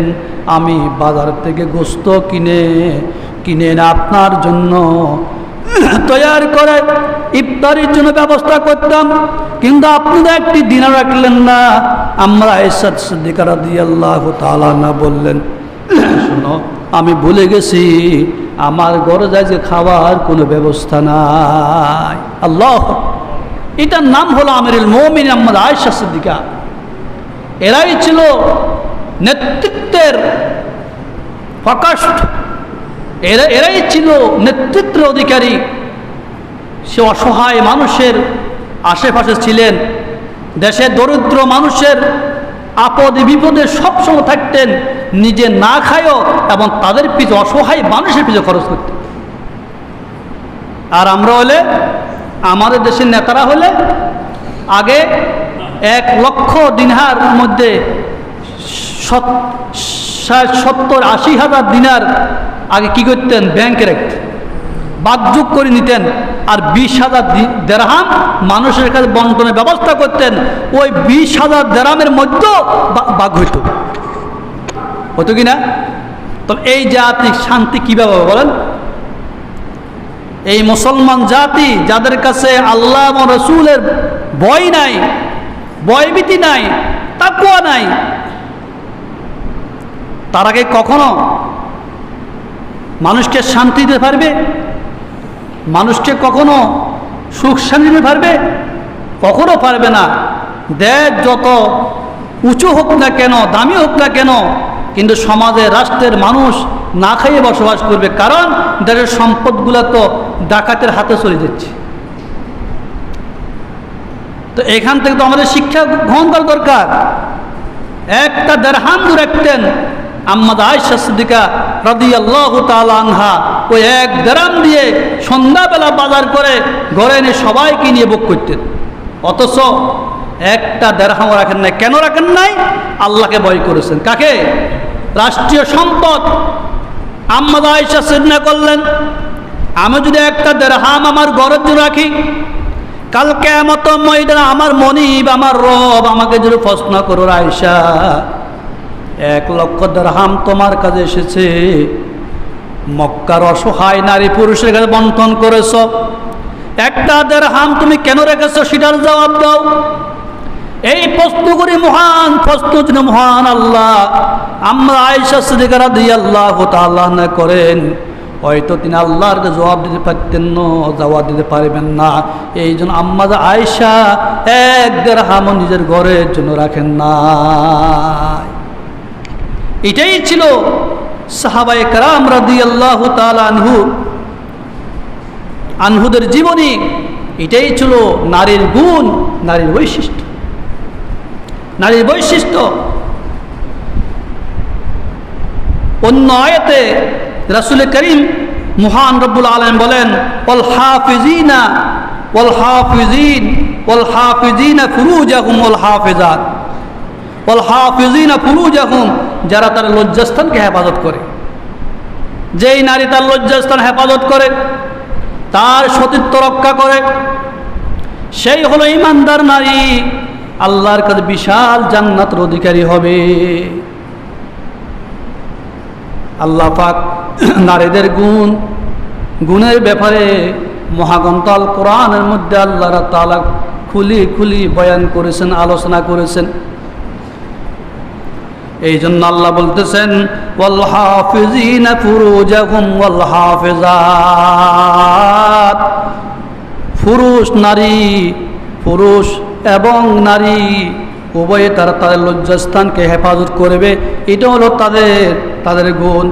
আমি বাজার থেকে গোশত কিনে আপনার জন্য তৈরি করে ইফতারির জন্য ব্যবস্থা করতাম, কিন্তু আপনি তো একটি দিনার রাখলেন না। আমরা আয়েশা সিদ্দিকা রাদিয়াল্লাহু তাআলা না বললেন, শোনো আমি ভুলে গেছি আমার ঘরে যাই যে খাওয়ার কোনো ব্যবস্থা নাই। আল্লাহ, এটার নাম হলো আমিরুল মুমিনিন আম্মা আয়েশা সিদ্দিকা। এরাই ছিল নেতৃত্বের প্রকাশ্য, এরাই ছিল নেতৃত্বের অধিকারী। সে অসহায় মানুষের আশেপাশে ছিলেন, দেশের দরিদ্র মানুষের আপদে বিপদে সবসময় থাকতেন, নিজে না খায়ও এবং তাদের পিছু অসহায় মানুষের পিছু খরচ করতেন। আর আমরা হলে, আমাদের দেশের নেতারা হলে আগে 1,00,000 দিনার মধ্যে 70-80,000 দিনার আগে কি করতেন, ব্যাংকে রাখতেন, বাকযোগ করে নিতেন, আর 20,000 দেরহাম মানুষের কাছে বন্টনের ব্যবস্থা করতেন। ওই 20,000 দেরহামের মধ্যেও ভাগ হতো কি না? তো এই জাতি শান্তি কিভাবে বলেন? এই মুসলমান জাতি যাদের কাছে আল্লাহ এবং রসুলের ভয় নাই, ভয়ভীতি নাই, তাকওয়া নাই, তারা কি কখনো মানুষকে শান্তি দিতে পারবে? মানুষকে কখনো সুখ শান্তি দিতে পারবে? কখনো পারবে না। দেশ যত উঁচু হোক না কেন, দামি হোক না কেন, কিন্তু সমাজে রাষ্ট্রের মানুষ না খাইয়ে বসবাস করবে, কারণ দেশের সম্পদগুলো তো ডাকাতের হাতে চলে যাচ্ছে। তো এখান থেকে তো আমাদের শিক্ষা গ্রহণ করা দরকার। একটা দেরহাম দূর রাখতেন আম্মা আয়েশা সিদ্দিকা রাদিয়াল্লাহু তাআলা আনহা, ওই এক দেরহাম দিয়ে সন্ধ্যাবেলা বাজার করে ঘরে এনে সবাইকে নিয়ে ভোগ করতেন। অথচ একটা দেরহাম রাখেন নাই। কেন রাখেন নাই? আল্লাহকে ভয় করেছেন। কাকে? রাষ্ট্রীয় সম্পদ। আম্মা আয়েশা সিদ্দিকা করলেন, আমি যদি একটা দেরহাম আমার ঘরের জন্য রাখি, কাল কিয়ামত ময়দানে আমার মনিব, আমার রব আমাকে যদি প্রশ্ন করো, আয়েশা 1,00,000 দিরহাম তোমার কাছে এসেছে, মক্কার অসহায় নারী পুরুষের কাছে বন্টন করেছ, একটা দিরহাম তুমি কেন রেখেছো সেটার জবাব দাও। এই প্রশ্ন করি মহান প্রশ্ন যিনি মহান আল্লাহ আমরা আয়েশা সিদ্দিকা রাদিয়াল্লাহু তাআলা আনহা করেন, হয়তো তিনি আল্লাহর জবাব দিতে পারতেন না, জবাব দিতে পারবেন না। এই জন্য আম্মা আয়েশা 1 দিরহাম নিজের ঘরের জন্য রাখেন না। এটাই ছিল সাহাবায়ে কেরাম রাদিয়াল্লাহু তাআলা আনহুদের জীবনী। এটাই ছিল নারীর গুণ, নারীর বৈশিষ্ট্য, নারীর বৈশিষ্ট্য। অন্য আয়াতে রাসূল করিম মহান রব্বুল আলামিন বলেন, ওয়াল হাফিজিনা ওয়াল হাফিজিন ওয়াল হাফিজিনা ফুরুজাহুম ওয়াল হাফিজাত ওয়াল হাফিজিনা ফুরুজাহুম, যারা তার লজ্জাস্থানকে হেফাজত করে। যেই নারী তার লজ্জাস্থান হেফাজত করে, তার সতীত্ব রক্ষা করে, সেই হলো ঈমানদার নারী, আল্লাহর কাছে বিশাল জান্নাতের অধিকারী হবে। আল্লাহ পাক নারীদের গুণের ব্যাপারে মহাগ্রন্থ আল কোরআনের মধ্যে আল্লাহ তাআলা খুলি খুলি বয়ান করেছেন, আলোচনা করেছেন। এই জন্য আল্লাহ বলতেছেন, ওয়াল হাফিজিনা ফুরুজাহুম ওয়াল হাফিজাত, পুরুষ নারী, পুরুষ এবং নারী উভয়ে তারা তাদের লজ্জাস্থানকে হেফাজত করবে। এটা হলো তাদের গুণ।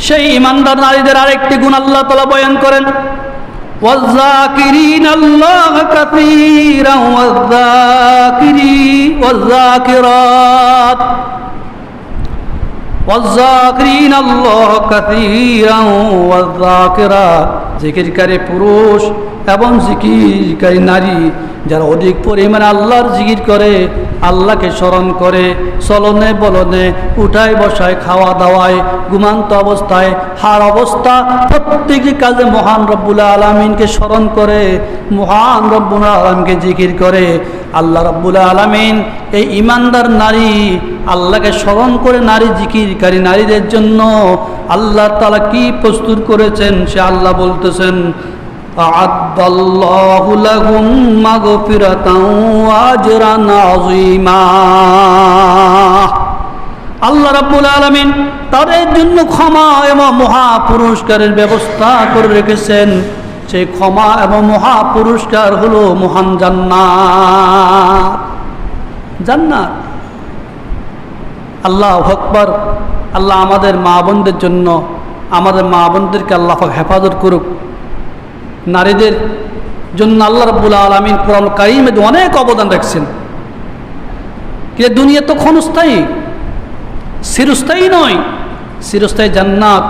সেই ইমানদার নারীদের আরেকটি গুণ আল্লাহ তাআলা বয়ান করেন, ওয়াযাকিরিনাল্লাহা কাসীরান ওয়াযাকিরাত ওয়াযাকিরিনাল্লাহা কাসীরান ওয়াযাকিরাত, জিকিরকারী পুরুষ এবং জিকিরকারী নারী, যারা অধিক পরিমাণে আল্লাহর জিকির করে, আল্লাহকে স্মরণ করে, চলনে বলনে, উঠায় বসায়, খাওয়া দাওয়ায়, ঘুমান্ত অবস্থায়, হার অবস্থা, প্রত্যেকটি কাজে মহান রব্বুল আলামিনকে স্মরণ করে, মহান রব্বুল আলামিনকে জিকির করে। আল্লাহ রব্বুল আলামিন এই ঈমানদার নারী, আল্লাহকে স্মরণ করে নারী জিকিরকারী নারীদের জন্য আল্লাহ তাআলা কি প্রস্তুত করেছেন, সে আল্লাহ বলতেছেন, আ'আদ্দাল্লাহু লাহুম মাগফিরাতান ওয়া আজরান আযীমা। আল্লাহ রাব্বুল আলামিন তাদের জন্য ক্ষমা এবং মহা পুরস্কারের ব্যবস্থা করে রেখেছেন। সেই ক্ষমা এবং মহা পুরস্কার হলো মহান জান্নাত। জান্নাত। আল্লাহু আকবার। আল্লাহ আমাদের মা বোনদের জন্য, আমাদের মা বোনদেরকে আল্লাহ পাক হেফাজত করুক। নারীদের জন্য আল্লাহ রাব্বুল আলামিন কোরআন কারীমে অনেক অবদান রাখছেন। কিন্তু দুনিয়া তো ক্ষণস্থায়ী, চিরস্থায়ী নয়। চিরস্থায়ী জান্নাত,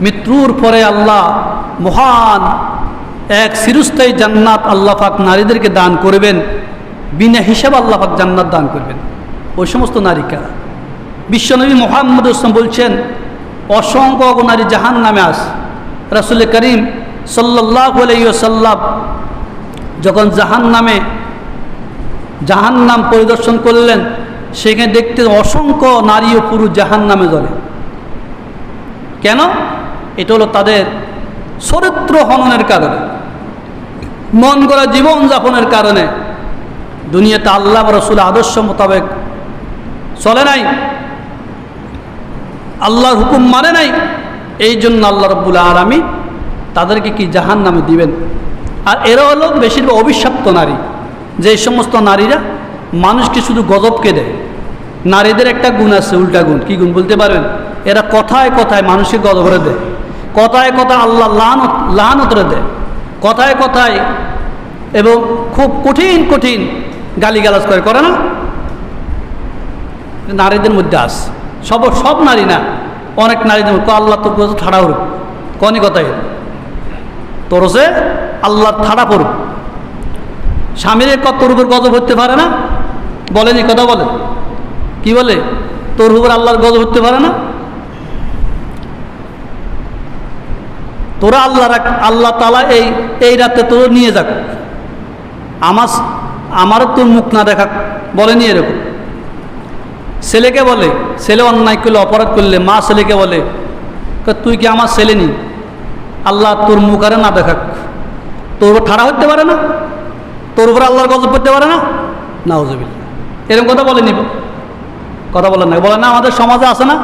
মৃত্যুর পরে আল্লাহ মহান এক চিরস্থায়ী জান্নাত আল্লাহ পাক নারীদেরকে দান করবেন, বিনা হিসাবে আল্লাহ পাক জান্নাত দান করবেন। ওই সমস্ত নারীকা বিশ্বনবী মুহাম্মদ ইসলাম বলছেন অসংখ্য নারী জাহান নামে আছে। রাসূল করিম সাল্লাল্লাহু আলাইহি ওয়াসাল্লাম যখন জাহান্নাম পরিদর্শন করলেন, সেখানে দেখতে অসংখ্য নারী ও পুরুষ জাহান্নামে জ্বলে। কেন? এটা হলো তাদের চরিত্র হননের কারণে, মন গড়া জীবনযাপনের কারণে। দুনিয়াতে আল্লাহ বা রাসূল আদর্শ মোতাবেক চলে নাই, আল্লাহর হুকুম মানে নাই। এই জন্য আল্লাহ রাব্বুল আলামিন তাদেরকে কি জাহান্নামে দিবেন। আর এরা হলো বেশিরভাগ অভিশপ্ত নারী, যে সমস্ত নারীরা মানুষকে শুধু গজবকে দেয়। নারীদের একটা গুণ আছে, উল্টা গুণ। কি গুণ বলতে পারবেন? এরা কথায় কথায় মানুষকে গজবরে দেয়, কথায় কথায় আল্লাহ লানতরে দেয়, কথায় কথায় এবং খুব কঠিন কঠিন গালিগালাজ করে না? নারীদের মধ্যে আছে, সব নারী না, অনেক নারীদের মধ্যে আল্লাহ তোর কাছে ঠাড়া পড়ুক, কনি কথাই তোর সে আল্লাহ ঠাড়া পড়ুক। স্বামীর তোর উপর গজব হতে পারে না, বলেনি? কথা বলে, কি বলে? তোর উপর আল্লাহর গজব হতে পারে না? তোরা আল্লাহ তাআলা এই রাতে তোর নিয়ে যাক, আমারও তোর মুখ না দেখা, বলেনি এরকম? ছেলেকে বলে, ছেলে অন্যায় করলে, অপরাধ করলে মা ছেলেকে বলে তুই কি আমার ছেলে নি, আল্লাহ তোর মুখ আরে না দেখাক। তোর উপর ঠাড়া হতে পারে না? তোর উপর আল্লাহর গজব করতে পারে না? নাউজুবিল্লাহ। এরকম কথা বলেনি? কথা বলেন না, বলে না? আমাদের সমাজে আছে না?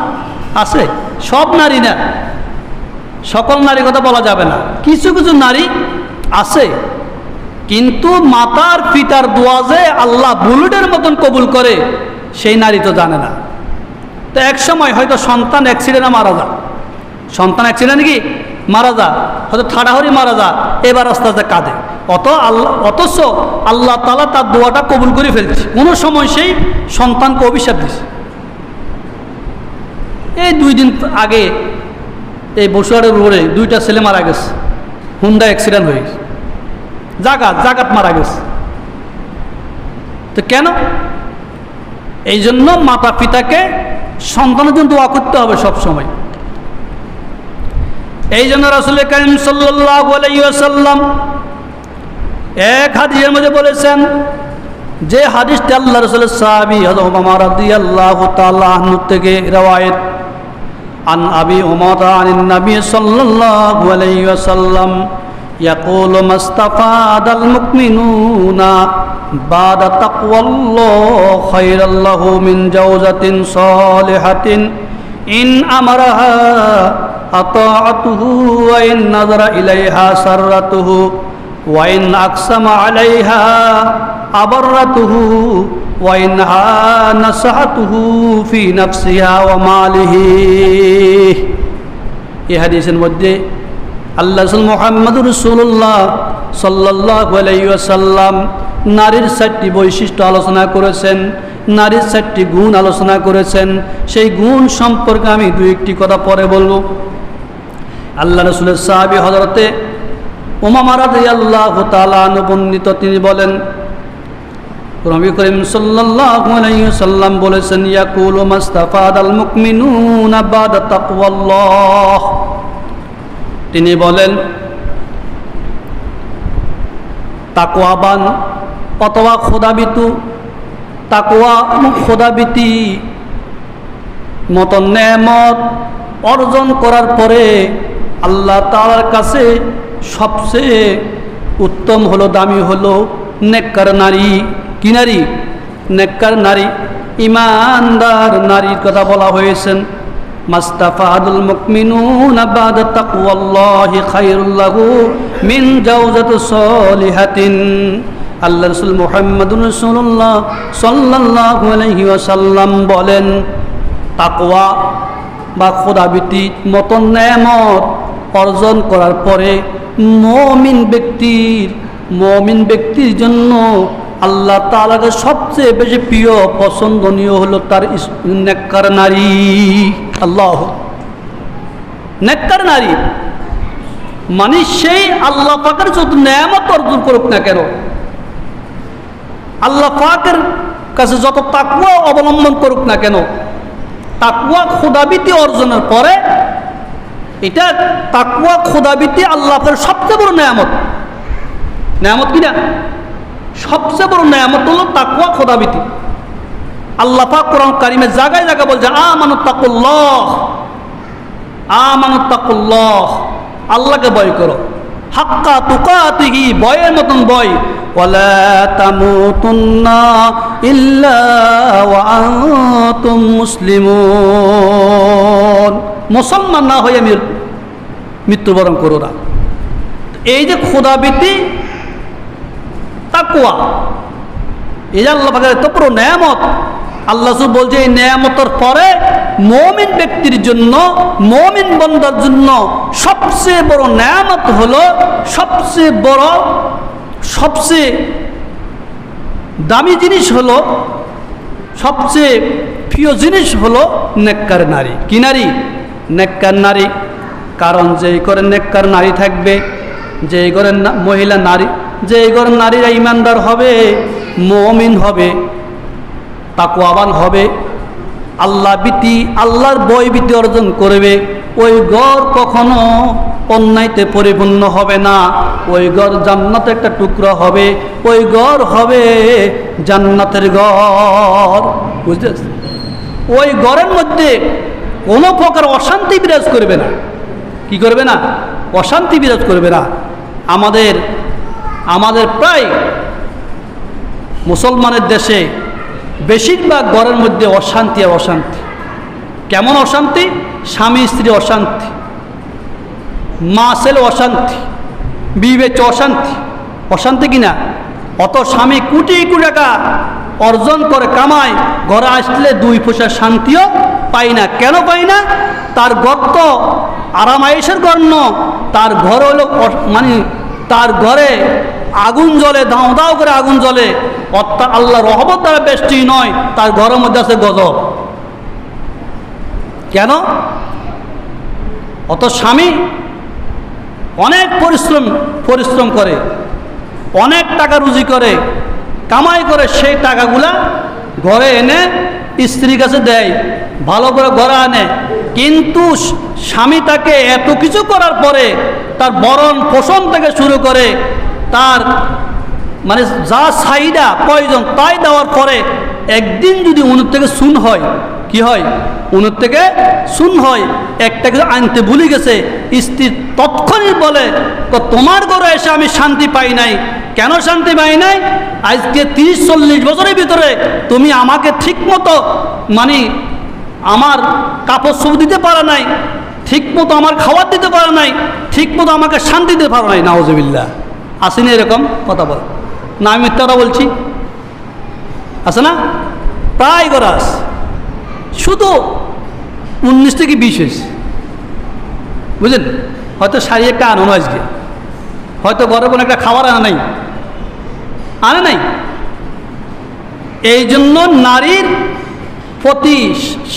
আছে। সব নারী না, সকল নারী কথা বলা যাবে না, কিছু কিছু নারী আছে। কিন্তু মাতার পিতার দোয়া যে আল্লাহ বুলেটের মতন কবুল করে, সেই নারী তো জানে না। তো এক সময় হয়তো সন্তান অ্যাক্সিডেন্টে মারা যায়, সন্তান অ্যাক্সিডেন্ট কি মারা যায়, হয়তো ঠাড়াহড়ি মারা যায়, এবার আস্তে আস্তে কাঁদে। অথচ আল্লাহ তাআলা তার দোয়াটা কবুল করে ফেলছে। কোনো সময় সেই সন্তানকে অভিশাপ দিছে। এই 2 দিন আগে এই বসুয়ারের রোডে 2টা ছেলে মারা গেছে, হুন্ডা অ্যাক্সিডেন্ট হয়ে গেছে, জাগাত মারা গেছে। তো কেন? এই জন্য মাতা পিতাকে সন্তানের জন্য দোয়া করতে হবে সব সময়। এই জন্য রাসূল কারীম সাল্লাল্লাহু আলাইহি ওয়াসাল্লাম এক হাদিসের মধ্যে বলেছেন, যে হাদিসটি আল্লাহ রাসূলের সাহাবী হযরত উমামা রাদিয়াল্লাহু তাআলা আনহু থেকে রওয়ায়াত, আন আবি উমামা আনিন নবী সাল্লাল্লাহু আলাইহি ওয়াসাল্লাম ইয়াকুলু মাস্তাফাদাল মুমিনুনা বাদা তাকওয়াল্লাহ খায়রাল্লাহু মিন জাওজাতিন সালিহাতিন ইন আমারাহা আতাআতুহু ওয়া ইন নাযারা ইলাইহা সাররাতুহু ওয়া ইন আকসামা আলাইহা আবাররাতুহু ওয়া ইন নাসাহাতুহু ফি নাফসিহা ওয়া মালিহি। এই হাদিসের মধ্যে আল্লাহ মুহাম্মদুর রাসূলুল্লাহ সাল্লাল্লাহু আলাইহি ওয়াসাল্লাম নারীর 4টি বৈশিষ্ট্য আলোচনা করেছেন, নারীর 4টি গুণ আলোচনা করেছেন। সেই গুণ সম্পর্কে আমি 2-1টি কথা পরে বলবো। আল্লাহ রাসূলের সাহাবী হযরতে উমামা রাদিয়াল্লাহু তাআলা আনহু বর্ণিত, তিনি বলেন নবী করিম সাল্লাল্লাহু আলাইহি ওয়াসাল্লাম বলেছেন, ইয়াকুলু মাস্তাফাদাল মুমিনুনা বাদা তাকওয়াল্লাহ। তিনি বলেন তাকওয়াবান অথবা খোদাবিতু, তাকওয়া খোদাবিতি মতন নেয়ামত অর্জন করার পরে আল্লাহ তাআলার কাছে সবচেয়ে উত্তম হলো, দামি হলো নেককার নারী। কি নারী? নেককার নারী, ইমানদার নারীর কথা বলা হয়েছেন। মাস্তাফাদুল মুমিনুনা বাদা তাকওয়াল্লাহি খায়রুল লাহু মিন জাওজাতি সালিহাতিন। আল্লাহ রাসূল মুহাম্মদুর রাসূলুল্লাহ সাল্লাল্লাহু আলাইহি ওয়াসাল্লাম বলেন, তাকওয়া বা খোদাভীতি মতন নেয়ামত অর্জন করার পরে মুমিন ব্যক্তির জন্য আল্লাহ তাআলাকে সবচেয়ে বেশি প্রিয় পছন্দনীয় হলো তার নেককার নারী। আল্লাহ, নেককার নারী মানে সেই আল্লাহ পাকের যত নেয়ামত অর্জন করুক না কেন, আল্লাহ পাকের কাছে যত তাকওয়া অবলম্বন করুক না কেন, তাকওয়া খোদাবিতি অর্জনের পরে এটা তাকওয়া খোদাবিতি আল্লাহ পাকের সবচেয়ে বড় নেয়ামত। নেয়ামত কিনা? সবচেয়ে বড় নেয়ামত হলো তাকওয়া খোদাবিতি। আল্লাহ পাক কোরআন কারিমে জায়গায় জায়গায় বলছে আমানুত্তাকুল্লাহ, আমানুত্তাকুল্লাহ, আল্লাহকে ভয় করো, হাক্কা তুকাতিহি, ভয়ের মতন ভয়, ওয়ালা তামুতুন্না ইল্লা ওয়া আনতুম মুসলিমুন, মুসলমান না হয়ে মৃত্যুবরণ করো না। এই যে খোদাবিতি তাকওয়া, এই যে আল্লাহ পাকের এত বড় নেয়ামত, আল্লাহ বলছে এই নেয়ামতের পরে মুমিন ব্যক্তির জন্য, মুমিন বান্দার জন্য সবচেয়ে বড় নেয়ামত হলো, সবচেয়ে বড়, সবচেয়ে দামি জিনিস হলো, সবচেয়ে প্রিয় জিনিস হলো নেককার নারী। কি নারী? নেককার নারী। কারণ যেই করে নেককার নারী থাকবে, যেই ঘরের মহিলা নারী, যেই ঘরের নারীরা ইমানদার হবে, মুমিন হবে, তাকওয়াবান হবে, আল্লাহ ভীতি, আল্লাহর ভয় ভীতি অর্জন করবে, ওই ঘর কখনো অন্যায়তে পরিপূর্ণ হবে না। ওই ঘর জান্নাতের একটা টুকরা হবে, ওই ঘর হবে জান্নাতের ঘর। বুঝতে? ওই ঘরের মধ্যে কোনো প্রকার অশান্তি বিরাজ করবে না। কি করবে না? অশান্তি বিরাজ করবে না। আমাদের প্রায় মুসলমানের দেশে বেশিরভাগ ঘরের মধ্যে অশান্তি আর অশান্তি। কেমন অশান্তি? স্বামী স্ত্রী অশান্তি, মা ছেলে অশান্তি, বিবেচ অশান্তি। অশান্তি কিনা? অত স্বামী কোটি কোটি টাকা অর্জন করে কামায়, ঘরে আসলে দুই পয়সা শান্তিও পাই না। কেন পাই না? তার ঘর তো আরামায়েশের ঘর ন, তার ঘর হলো মানে তার ঘরে আগুন জ্বলে, দাও দাও করে আগুন জ্বলে, অর্থাৎ আল্লাহ রহমত দ্বারা বেষ্টি নয়, তার ঘরের মধ্যে আছে গজব। কেন? অত স্বামী অনেক পরিশ্রম করে, অনেক টাকা রুজি করে, কামাই করে, সেই টাকাগুলা ঘরে এনে স্ত্রীর কাছে দেয়, ভালো করে ঘরে আনে। কিন্তু স্বামী তাকে এত কিছু করার পরে তার ভরণ পোষণ থেকে শুরু করে তার মানে যা চাহিদা প্রয়োজন তাই দেওয়ার পরে একদিন যদি উনুর থেকে সুন হয়, কি হয়? উনুর থেকে সুন হয়, একটা কিছু আনতে ভুলে গেছে, স্ত্রী তৎক্ষণিক বলে, তো তোমার ঘরে এসে আমি শান্তি পাই নাই। কেন শান্তি পাই নাই? আজকে 30-40 বছরের ভিতরে তুমি আমাকে ঠিক মতো মানে আমার কাপড় সব দিতে পারো নাই, ঠিক মতো আমার খাবার দিতে পারো নাই, ঠিক মতো আমাকে শান্তি দিতে পারো নাই। নাউজুবিল্লাহ। আসেনি এরকম কথা? বল না, আমি মিথ্যা কথা বলছি? আছে না? প্রায় গরাস, শুধু 19 থেকে 20 হয়েছে। বুঝলেন? হয়তো শাড়ি একটা আনো আজকে, হয়তো ঘরে কোনো একটা খাবার আনে নাই। এই জন্য নারীর প্রতি,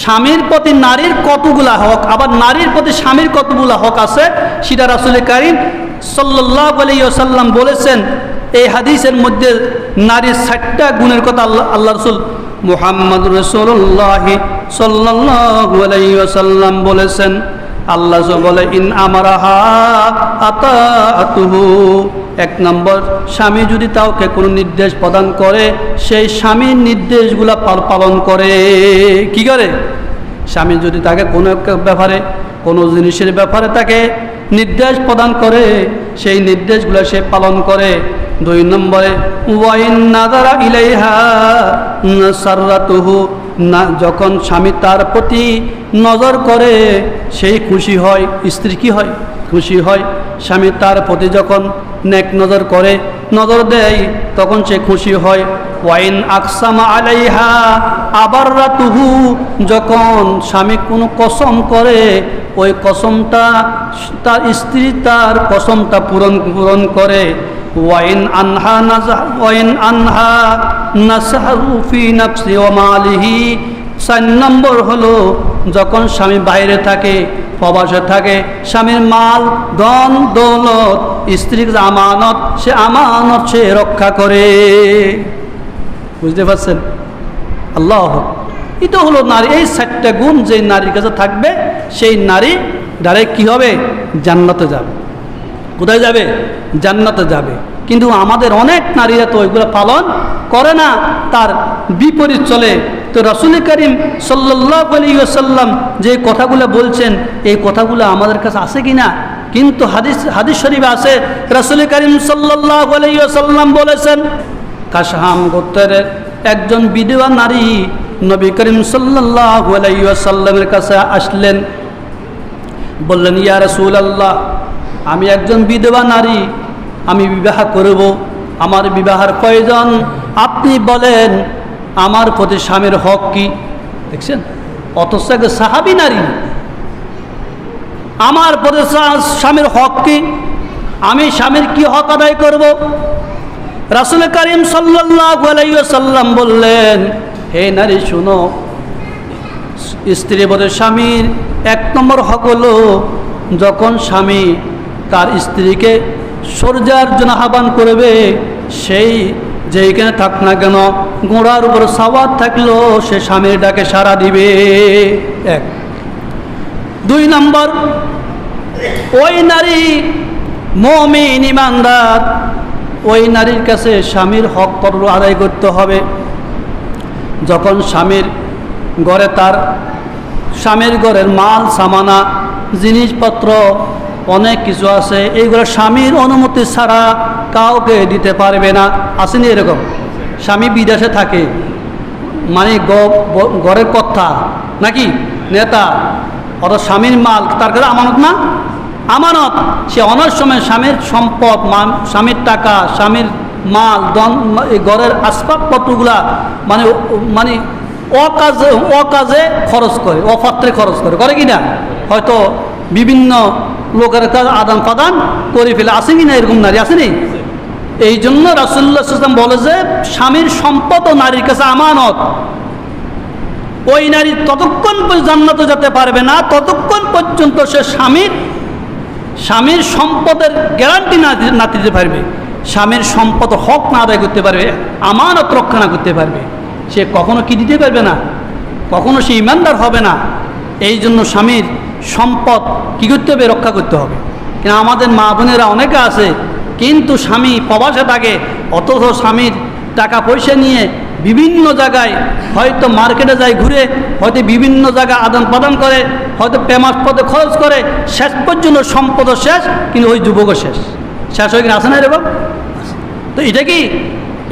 স্বামীর প্রতি নারীর কতগুলা হক, আবার নারীর প্রতি স্বামীর কতগুলা হক আছে, সেটা রাসূল কারীম সাল্লাল্লাহু আলাইহি ওয়াসাল্লাম বলেছেন। এই হাদিসের মধ্যে নারীর 60টা গুণের কথা আল্লাহ রাসূল মুহাম্মদ রাসূলুল্লাহ সাল্লাল্লাহু আলাইহি ওয়াসাল্লাম বলেছেন। আল্লাহ বলে ইন আমারাহা আতাতুহু, 1 নম্বর, স্বামী যদি তাকে কোনো নির্দেশ প্রদান করে, সেই স্বামীর নির্দেশগুলা পালন করে। কি করে? স্বামী যদি তাকে কোনো ব্যাপারে, কোনো জিনিসের ব্যাপারে তাকে নির্দেশ প্রদান করে, সেই নির্দেশগুলো সে পালন করে। 2 নম্বরে ওয়াইন নাযারা ইলাইহা সাররাতুহু, না যখন স্বামী তার প্রতি নজর করে সেই খুশি হয়। স্ত্রী কি হয়? খুশি হয়। স্বামী তার প্রতি যখন নেক নজর করে, নজর দেয়, তখন সে খুশি হয়। ওয়াইন আকসামা আলাইহা আবাররাতুহু, যখন স্বামী কোনো কসম করে, ওই কসমটা তার স্ত্রী তার কসমটা পূরণ করে। ওয়াইন আনহা নাসহাহু ফি নাফসি ওয়া মালিহি। 4 নম্বর হলো যখন স্বামী বাইরে থাকে, প্রবাসে থাকে, স্বামীর মাল ধন দৌলত স্ত্রীর আমানত, সে আমানত সে রক্ষা করে। বুঝতে পারছেন? আল্লাহ, এটা হলো নারী। এই 4টা গুণ যে নারীর কাছে থাকবে সেই নারী ডাইরেক্ট কি হবে? জান্নাতে যাবে। কোথায় যাবে? জান্নাতে যাবে। কিন্তু আমাদের অনেক নারীরা তো ওইগুলো পালন করে না, তার বিপরীত চলে। তো রাসূল করিম সাল্লাল্লাহু আলাইহি ওয়াসাল্লাম যে কথাগুলো বলছেন, এই কথাগুলো আমাদের কাছে আছে কিনা? কিন্তু হাদিস শরীফে আছে, রাসূল করিম সাল্লাল্লাহু আলাইহি ওয়াসাল্লাম বলেছেন, কাশহাম গোত্রের একজন বিধবা নারী নবী করিম সাল্লাল্লাহু আলাইহি ওয়াসাল্লামের কাছে আসলেন, বললেন, ইয়া রাসূলুল্লাহ, আমি একজন বিধবা নারী, আমি বিবাহ করব, আমার বিবাহের প্রয়োজন, আপনি বলেন আমার প্রতি স্বামীর হক কি? দেখছেন, অথচ সাহাবী নারী, আমার প্রতি স্বামীর হক কি? আমি স্বামীর কি হক আদায় করব? রাসূল করিম সাল্লাল্লাহু আলাইহি ওয়াসাল্লাম বললেন, হে নারী শুনো, স্ত্রী প্রতি স্বামীর 1 নম্বর হক হলো যখন স্বামী তার স্ত্রীকে সরজার জন্য আহ্বান করবে, সেই যেইখানে থাক না কেন ঘোড়ার উপর সাওয়ার থাকলো সে স্বামীর ডাকে সাড়া দিবে। 1। 2 নম্বর, ওই নারী মুমিন ঈমানদার, ওই নারীর কাছে স্বামীর হক পর্ব আদায় করতে হবে। যখন স্বামীর ঘরে তার স্বামীর ঘরের মাল সামানা জিনিসপত্র অনেক কিছু আছে, এইগুলো স্বামীর অনুমতি ছাড়া কাউকে দিতে পারবে না। আসেনি এরকম? স্বামী বিদেশে থাকে, মানে ঘরের কর্তা নাকি নেতা, অর্থাৎ স্বামীর মাল তার কাছে আমানত না? আমানত। সে অনেক সময় স্বামীর সম্পদ, স্বামীর টাকা, স্বামীর মাল, ঘরের আসবাবপত্রগুলা মানে মানে অকাজে খরচ করে, অপাত্রে খরচ করে কি না? হয়তো বিভিন্ন লোকের কাছে আদান প্রদান করে ফেলে। আসে কি না এরকম নারী? আসেনি? এই জন্য রাসূলুল্লাহ সাল্লাল্লাহু আলাইহি ওয়াসাল্লাম বলে যে স্বামীর সম্পদ ও নারীর কাছে আমানত। ওই নারী ততক্ষণ জান্নাতে যেতে পারবে না ততক্ষণ পর্যন্ত সে স্বামীর সম্পদের গ্যারান্টি না দিতে পারবে, স্বামীর সম্পদ হক না আদায় করতে পারবে, আমানত রক্ষা না করতে পারবে, সে কখনো কি দিতে পারবে না, কখনো সে ইমানদার হবে না। এই জন্য স্বামীর সম্পদ কী করতে হবে? রক্ষা করতে হবে। কিন্তু আমাদের মা বোনেরা অনেকে আছে, কিন্তু স্বামী প্রবাসে থাকে, অথচ স্বামীর টাকা পয়সা নিয়ে বিভিন্ন জায়গায় হয়তো মার্কেটে যায় ঘুরে, হয়তো বিভিন্ন জায়গায় আদান প্রদান করে, হয়তো প্রেমাস পদে খরচ করে, শেষ পর্যন্ত সম্পদও শেষ, কিন্তু ওই যুবকও শেষ হয়ে গেলে আসে না এরকম? তো এটা কি?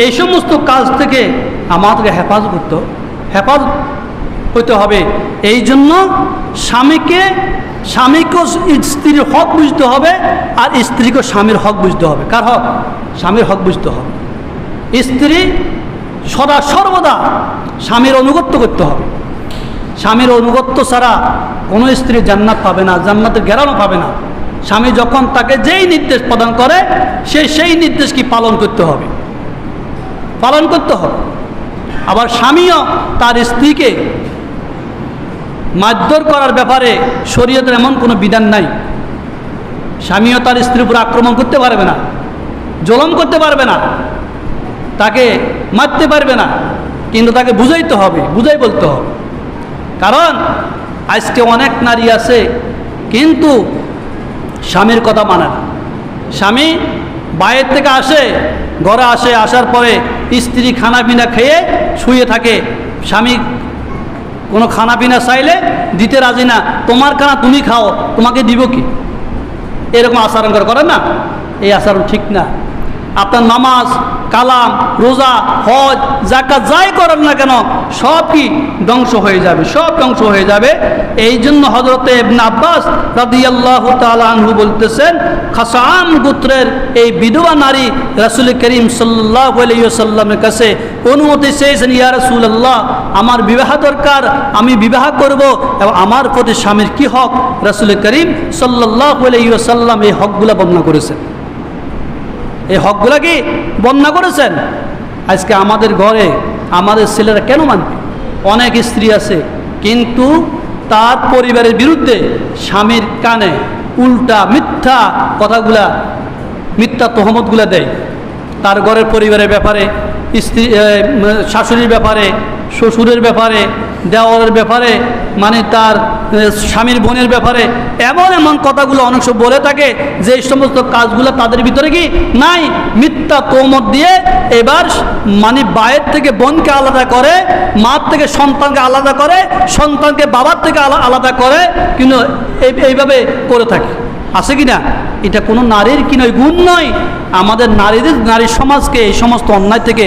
এই সমস্ত কাজ থেকে আমাদেরকে হেফাজত হইতে হবে। এই জন্য স্বামীকেও স্ত্রীর হক বুঝতে হবে, আর স্ত্রীকেও স্বামীর হক বুঝতে হবে। কার হক? স্বামীর হক বুঝতে হবে। স্ত্রী সর্বদা স্বামীর আনুগত্য করতে হবে। স্বামীর আনুগত্য ছাড়া কোনো স্ত্রী জান্নাত পাবে না, জান্নাতের গ্যারান্টি পাবে না। স্বামী যখন তাকে যেই নির্দেশ প্রদান করে সেই নির্দেশ কি পালন করতে হবে। আবার স্বামীও তার স্ত্রীকে মারধর করার ব্যাপারে শরীয়তের এমন কোনো বিধান নাই। স্বামীও তার স্ত্রীর উপর আক্রমণ করতে পারবে না, জুলুম করতে পারবে না, তাকে মারতে পারবে না, কিন্তু তাকে বুঝাই বলতে হবে। কারণ আজকে অনেক নারী আছে কিন্তু স্বামীর কথা মানে না। স্বামী বাইরের থেকে আসে, ঘরে আসার পরে স্ত্রী খানা পিনা খেয়ে শুয়ে থাকে, স্বামী কোনো খানা পিনা চাইলে দিতে রাজি না, তোমার খানা তুমি খাও, তোমাকে দিব কি? এরকম আচরণ করেন না? এই আচরণ ঠিক না। আপনার নামাজ, কালাম, রোজা, হজ, যাকাত যাই করেন না কেন সব কি ধ্বংস হয়ে যাবে, এই জন্য হযরত ইবনে আব্বাস রাদিয়াল্লাহু তাআলা আনহু বলতেছেন, খাসাম গোত্রের এই বিধবা নারী রাসূল করিম সাল্লাল্লাহু আলাইহি ওয়াসাল্লামের কাছে অনুমতি চেয়েছেন, ইয়া রাসূলুল্লাহ, আমার বিবাহ দরকার, আমি বিবাহ করব, এবং আমার প্রতি স্বামীর কি হক? রাসূল করিম সাল্লাল্লাহু আলাইহি ওয়াসাল্লাম এই হকগুলো বর্ণনা করেছেন। এই হকগুলা কি বর্ণনা করেছেন? আজকে আমাদের ঘরে আমাদের ছেলেরা কেন মানবে? অনেক স্ত্রী আছে কিন্তু তার পরিবারের বিরুদ্ধে স্বামীর কানে উল্টা মিথ্যা কথাগুলা, মিথ্যা তহমতগুলা দেয়। তার ঘরের পরিবারের ব্যাপারে, স্ত্রী শাশুড়ির ব্যাপারে, শ্বশুরের ব্যাপারে, দেওয়ারের ব্যাপারে, মানে তার স্বামীর বোনের ব্যাপারে এমন এমন কথাগুলো অনেক সময় বলে থাকে যে এই সমস্ত কাজগুলো তাদের ভিতরে কি নাই, মিথ্যা তহমত দিয়ে এবার মানে বায়ের থেকে বোনকে আলাদা করে, মার থেকে সন্তানকে আলাদা করে, সন্তানকে বাবার থেকে আলাদা করে, কিন্তু এইভাবে করে থাকে। আছে কি না? এটা কোনো নারীর কি নয়, গুণ নয়। আমাদের নারী সমাজকে এই সমস্ত অন্যায় থেকে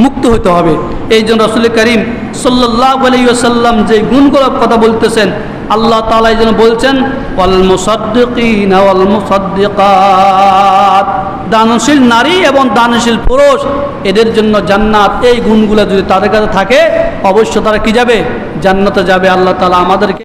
মুক্ত হতে হবে। এই জন্য রাসূল করিম সাল্লাল্লাহু আলাইহি ওয়াসাল্লাম যে গুণগুলোর কথা বলতেছেন, আল্লাহ তাআলা এই জন্য বলছেন ওয়াল মুসাদ্দিকিনা ওয়াল মুসাদ্দিকাত, দানশীল নারী এবং দানশীল পুরুষ এদের জন্য জান্নাত। এই গুণগুলো যদি তাদের কাছে থাকে অবশ্য তারা কি যাবে? জান্নাতে যাবে। আল্লাহ তাআলা আমাদেরকে